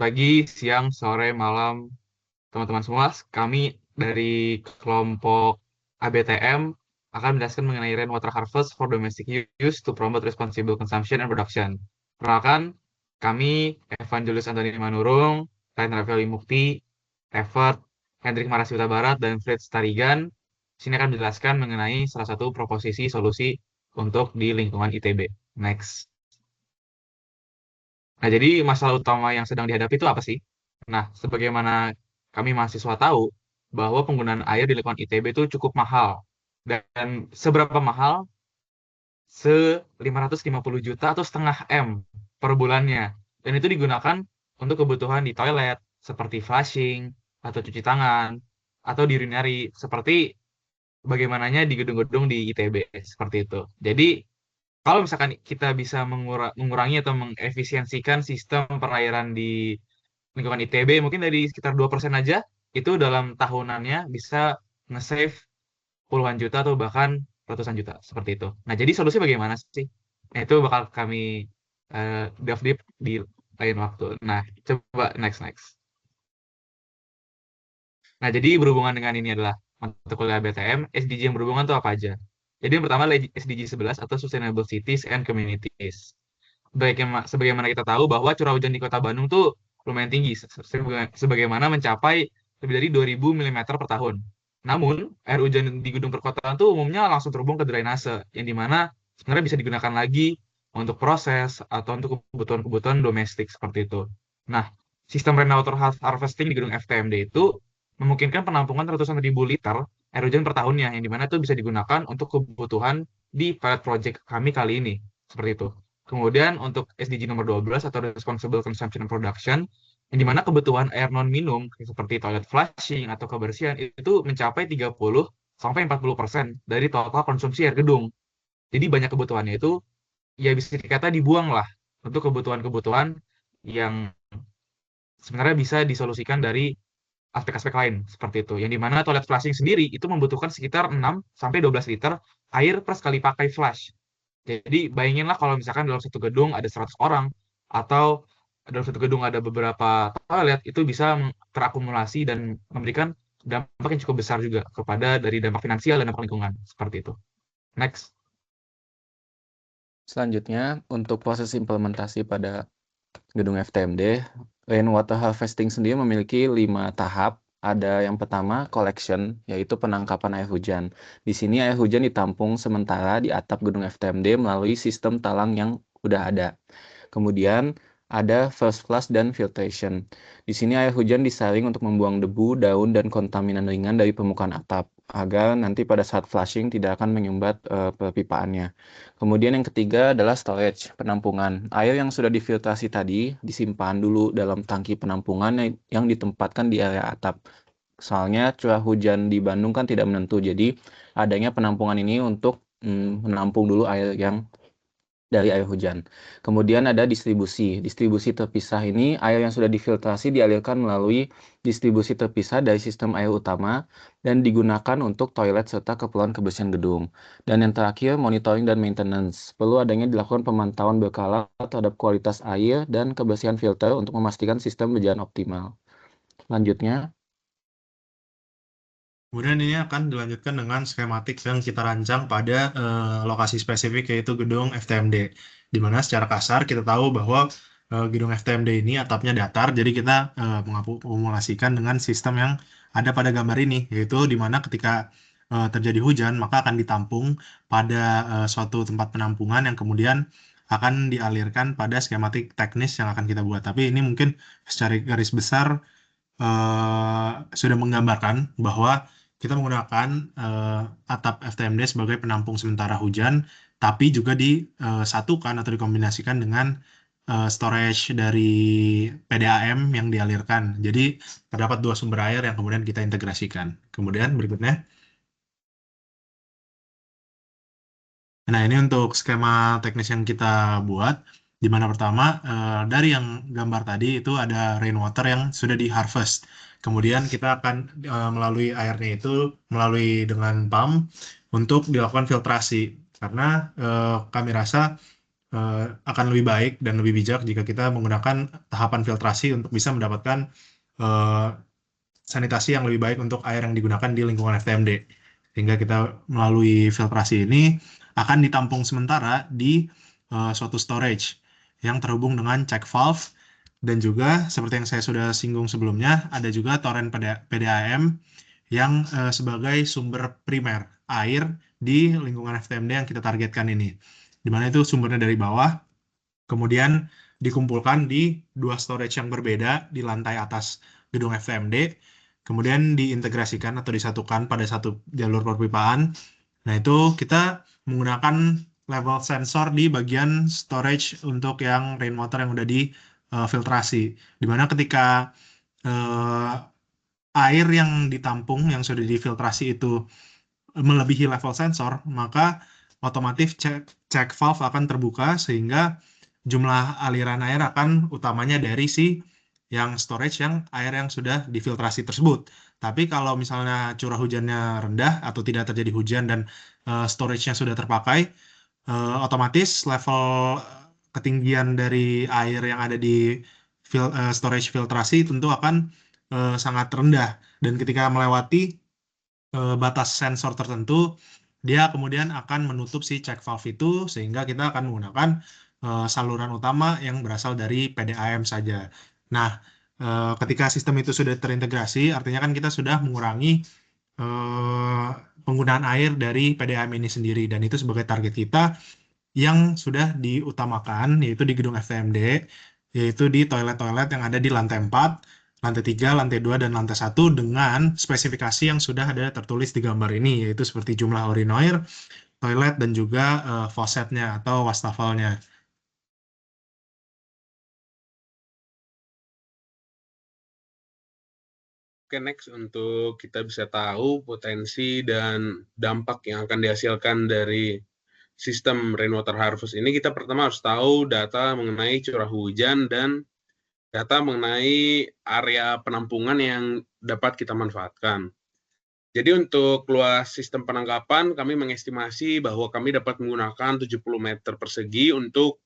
Pagi, siang, sore, malam, teman-teman semua. Kami dari kelompok ABTM akan menjelaskan mengenai rainwater harvest for domestic use to promote responsible consumption and production. Perkenalkan, kami Evan Julius Antoni Manurung, Ryan Rafaeli Mukti, Evert, Hendrik Marasiuta Barat, dan Fritz Tarigan. Sini akan menjelaskan mengenai salah satu proposisi solusi untuk di lingkungan ITB. Next. Nah, jadi masalah utama yang sedang dihadapi itu apa sih? Nah, sebagaimana kami mahasiswa tahu bahwa penggunaan air di lingkungan ITB itu cukup mahal. Dan seberapa mahal? 550 juta atau setengah M per bulannya. Dan itu digunakan untuk kebutuhan di toilet, seperti flushing, atau cuci tangan, atau di urinary, seperti bagaimananya di gedung-gedung di ITB, seperti itu. Jadi, kalau misalkan kita bisa mengurangi atau mengefisiensikan sistem perairan di lingkungan ITB mungkin dari sekitar 2% aja, itu dalam tahunannya bisa nge-save puluhan juta atau bahkan ratusan juta seperti itu. Nah, jadi solusi bagaimana sih? Nah, itu bakal kami dive deep di lain waktu. Nah, coba next. Nah, jadi berhubungan dengan ini adalah mata kuliah BTM, SDG yang berhubungan itu apa aja? Jadi yang pertama adalah SDG 11 atau Sustainable Cities and Communities. Sebagaimana kita tahu bahwa curah hujan di Kota Bandung tuh lumayan tinggi, sebagaimana mencapai lebih dari 2000 mm per tahun. Namun, air hujan di gedung perkotaan tuh umumnya langsung terhubung ke drainase, yang dimana sebenarnya bisa digunakan lagi untuk proses atau untuk kebutuhan-kebutuhan domestik seperti itu. Nah, sistem rainwater harvesting di gedung FTMD itu memungkinkan penampungan ratusan ribu liter air hujan per tahunnya, yang dimana itu bisa digunakan untuk kebutuhan di pilot project kami kali ini. Seperti itu. Kemudian untuk SDG nomor 12 atau Responsible Consumption and Production, yang dimana kebutuhan air non minum seperti toilet flushing atau kebersihan itu mencapai 30 sampai 40% dari total konsumsi air gedung. Jadi banyak kebutuhannya itu ya bisa dikata dibuang lah untuk kebutuhan-kebutuhan yang sebenarnya bisa disolusikan dari aspek-aspek lain seperti itu. Yang dimana toilet flushing sendiri itu membutuhkan sekitar 6 sampai 12 liter air per sekali pakai flush. Jadi bayanginlah kalau misalkan dalam satu gedung ada 100 orang atau dalam satu gedung ada beberapa toilet, itu bisa terakumulasi dan memberikan dampak yang cukup besar juga kepada dari dampak finansial dan dampak lingkungan seperti itu. Next. Selanjutnya, untuk proses implementasi pada gedung FTMD, rainwater harvesting sendiri memiliki 5 tahap. Ada yang pertama, collection, yaitu penangkapan air hujan. Di sini air hujan ditampung sementara di atap gedung FTMD melalui sistem talang yang udah ada. Kemudian ada first flush dan filtration. Di sini air hujan disaring untuk membuang debu, daun, dan kontaminan ringan dari permukaan atap, agar nanti pada saat flushing tidak akan menyumbat perpipaannya. Kemudian yang ketiga adalah storage, penampungan. Air yang sudah difiltrasi tadi disimpan dulu dalam tangki penampungan yang ditempatkan di area atap. Soalnya curah hujan di Bandung kan tidak menentu, jadi adanya penampungan ini untuk menampung dulu air yang dari air hujan. Kemudian ada distribusi. Distribusi terpisah ini, air yang sudah difiltrasi dialirkan melalui distribusi terpisah dari sistem air utama dan digunakan untuk toilet serta keperluan kebersihan gedung. Dan yang terakhir, monitoring dan maintenance. Perlu adanya dilakukan pemantauan berkala terhadap kualitas air dan kebersihan filter untuk memastikan sistem berjalan optimal. Lanjutnya, Kemudian ini akan dilanjutkan dengan skematik yang kita rancang pada lokasi spesifik yaitu gedung FTMD. Di mana secara kasar kita tahu bahwa gedung FTMD ini atapnya datar, jadi kita mengakumulasikan dengan sistem yang ada pada gambar ini, yaitu di mana ketika terjadi hujan maka akan ditampung pada suatu tempat penampungan yang kemudian akan dialirkan pada skematik teknis yang akan kita buat. Tapi ini mungkin secara garis besar sudah menggambarkan bahwa kita menggunakan atap FTMD sebagai penampung sementara hujan, tapi juga disatukan atau dikombinasikan dengan storage dari PDAM yang dialirkan. Jadi terdapat dua sumber air yang kemudian kita integrasikan. Kemudian berikutnya. Nah, ini untuk skema teknis yang kita buat, di mana pertama, dari yang gambar tadi itu ada rainwater yang sudah di harvest. Kemudian kita akan melalui airnya itu, melalui dengan pump, untuk dilakukan filtrasi. Karena kami rasa akan lebih baik dan lebih bijak jika kita menggunakan tahapan filtrasi untuk bisa mendapatkan eh, sanitasi yang lebih baik untuk air yang digunakan di lingkungan FTMD. Sehingga kita melalui filtrasi ini akan ditampung sementara di suatu storage yang terhubung dengan check valve, dan juga seperti yang saya sudah singgung sebelumnya, ada juga toren PDAM yang sebagai sumber primer air di lingkungan FTMD yang kita targetkan ini. Di mana itu sumbernya dari bawah, kemudian dikumpulkan di dua storage yang berbeda di lantai atas gedung FTMD, kemudian diintegrasikan atau disatukan pada satu jalur perpipaan. Nah, itu kita menggunakan level sensor di bagian storage untuk yang rainwater yang udah difiltrasi. Dimana ketika eh, air yang ditampung, yang sudah difiltrasi itu melebihi level sensor, maka otomatis check valve akan terbuka sehingga jumlah aliran air akan utamanya dari si yang storage yang air yang sudah difiltrasi tersebut. Tapi kalau misalnya curah hujannya rendah atau tidak terjadi hujan dan storage-nya sudah terpakai, otomatis level ketinggian dari air yang ada di storage filtrasi tentu akan sangat rendah. Dan ketika melewati batas sensor tertentu, dia kemudian akan menutup si check valve itu, sehingga kita akan menggunakan saluran utama yang berasal dari PDAM saja. Nah, ketika sistem itu sudah terintegrasi, artinya kan kita sudah mengurangi eh, penggunaan air dari PDAM ini sendiri, dan itu sebagai target kita yang sudah diutamakan, yaitu di gedung FTMD, yaitu di toilet-toilet yang ada di lantai 4, lantai 3, lantai 2, dan lantai 1 dengan spesifikasi yang sudah ada tertulis di gambar ini, yaitu seperti jumlah urinoir, toilet, dan juga faucetnya atau wastafelnya. Oke, next, untuk kita bisa tahu potensi dan dampak yang akan dihasilkan dari sistem rainwater harvest ini, kita pertama harus tahu data mengenai curah hujan dan data mengenai area penampungan yang dapat kita manfaatkan. Jadi untuk luas sistem penangkapan, kami mengestimasi bahwa kami dapat menggunakan 70 meter persegi untuk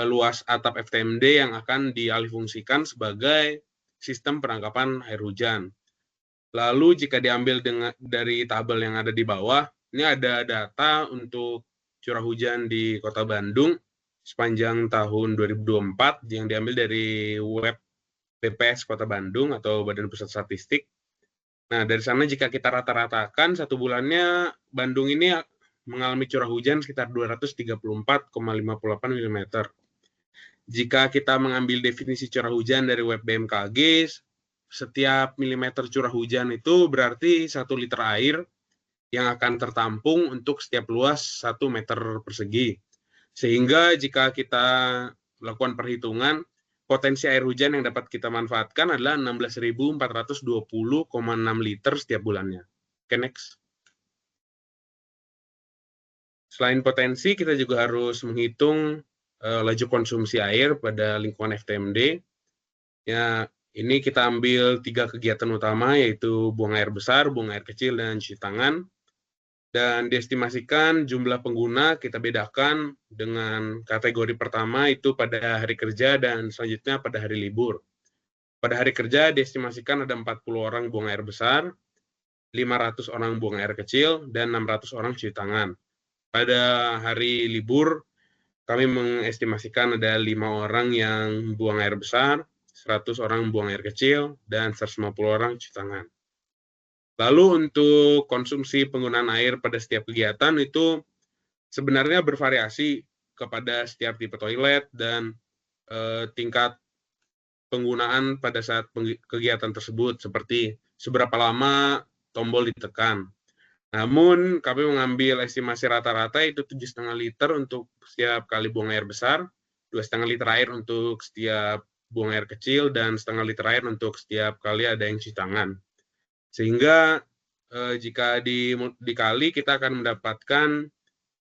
luas atap FTMD yang akan dialihfungsikan sebagai sistem penangkapan air hujan. Lalu jika diambil dari tabel yang ada di bawah, ini ada data untuk curah hujan di Kota Bandung sepanjang tahun 2024 yang diambil dari web BPS Kota Bandung atau Badan Pusat Statistik. Nah, dari sana jika kita rata-ratakan satu bulannya, Bandung ini mengalami curah hujan sekitar 234,58 mm. Jika kita mengambil definisi curah hujan dari web BMKG, setiap milimeter curah hujan itu berarti 1 liter air yang akan tertampung untuk setiap luas 1 meter persegi. Sehingga jika kita lakukan perhitungan, potensi air hujan yang dapat kita manfaatkan adalah 16.420,6 liter setiap bulannya. Oke, next. Selain potensi, kita juga harus menghitung laju konsumsi air pada lingkungan FTMD. Ya, ini kita ambil 3 kegiatan utama, yaitu buang air besar, buang air kecil, dan cuci tangan. Dan diestimasikan jumlah pengguna kita bedakan dengan kategori pertama itu pada hari kerja dan selanjutnya pada hari libur. Pada hari kerja diestimasikan ada 40 orang buang air besar, 500 orang buang air kecil, dan 600 orang cuci tangan. Pada hari libur, kami mengestimasikan ada 5 orang yang buang air besar, 100 orang buang air kecil, dan 150 orang cuci tangan. Lalu untuk konsumsi penggunaan air pada setiap kegiatan itu sebenarnya bervariasi kepada setiap tipe toilet dan tingkat penggunaan pada saat kegiatan tersebut, seperti seberapa lama tombol ditekan. Namun kami mengambil estimasi rata-rata itu 7,5 liter untuk setiap kali buang air besar, 2,5 liter air untuk setiap buang air kecil, dan 0,5 liter air untuk setiap kali ada yang cuci tangan. Sehingga jika dikali kita akan mendapatkan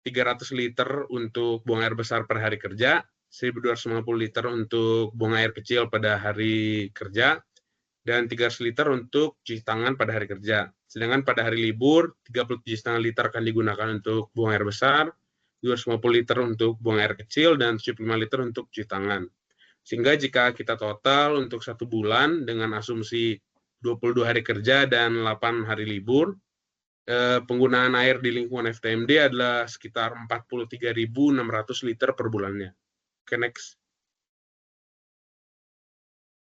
300 liter untuk buang air besar per hari kerja, 1.250 liter untuk buang air kecil pada hari kerja, dan 300 liter untuk cuci tangan pada hari kerja. Sedangkan pada hari libur, 37,5 liter akan digunakan untuk buang air besar, 250 liter untuk buang air kecil, dan 75 liter untuk cuci tangan. Sehingga jika kita total untuk 1 bulan dengan asumsi 22 hari kerja dan 8 hari libur, penggunaan air di lingkungan FTMD adalah sekitar 43.600 liter per bulannya. Oke, next.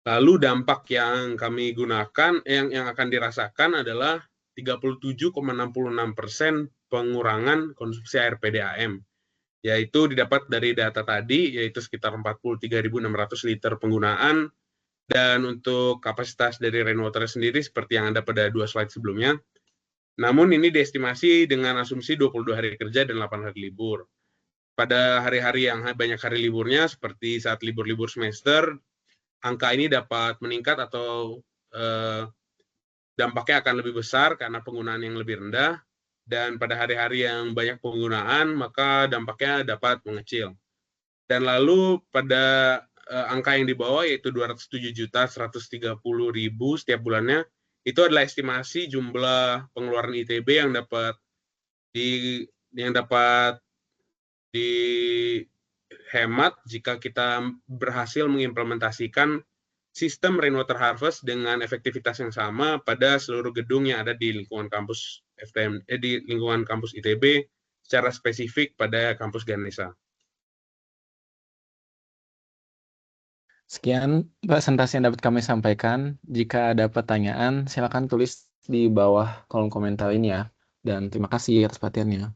Lalu dampak yang kami gunakan, yang akan dirasakan adalah 37,66% pengurangan konsumsi air PDAM, yaitu didapat dari data tadi, yaitu sekitar 43.600 liter penggunaan, dan untuk kapasitas dari rainwater sendiri seperti yang ada pada 2 slide sebelumnya. Namun ini diestimasi dengan asumsi 22 hari kerja dan 8 hari libur. Pada hari-hari yang banyak hari liburnya, seperti saat libur-libur semester, angka ini dapat meningkat atau dampaknya akan lebih besar karena penggunaan yang lebih rendah, dan pada hari-hari yang banyak penggunaan, maka dampaknya dapat mengecil. Dan lalu pada angka yang di bawah, yaitu 207.130.000 setiap bulannya, itu adalah estimasi jumlah pengeluaran ITB yang dapat dihemat jika kita berhasil mengimplementasikan sistem rainwater harvest dengan efektivitas yang sama pada seluruh gedung yang ada di lingkungan kampus di lingkungan kampus ITB, secara spesifik pada kampus Ganesha. Sekian presentasi yang dapat kami sampaikan. Jika ada pertanyaan, silakan tulis di bawah kolom komentar ini ya. Dan terima kasih atas perhatiannya.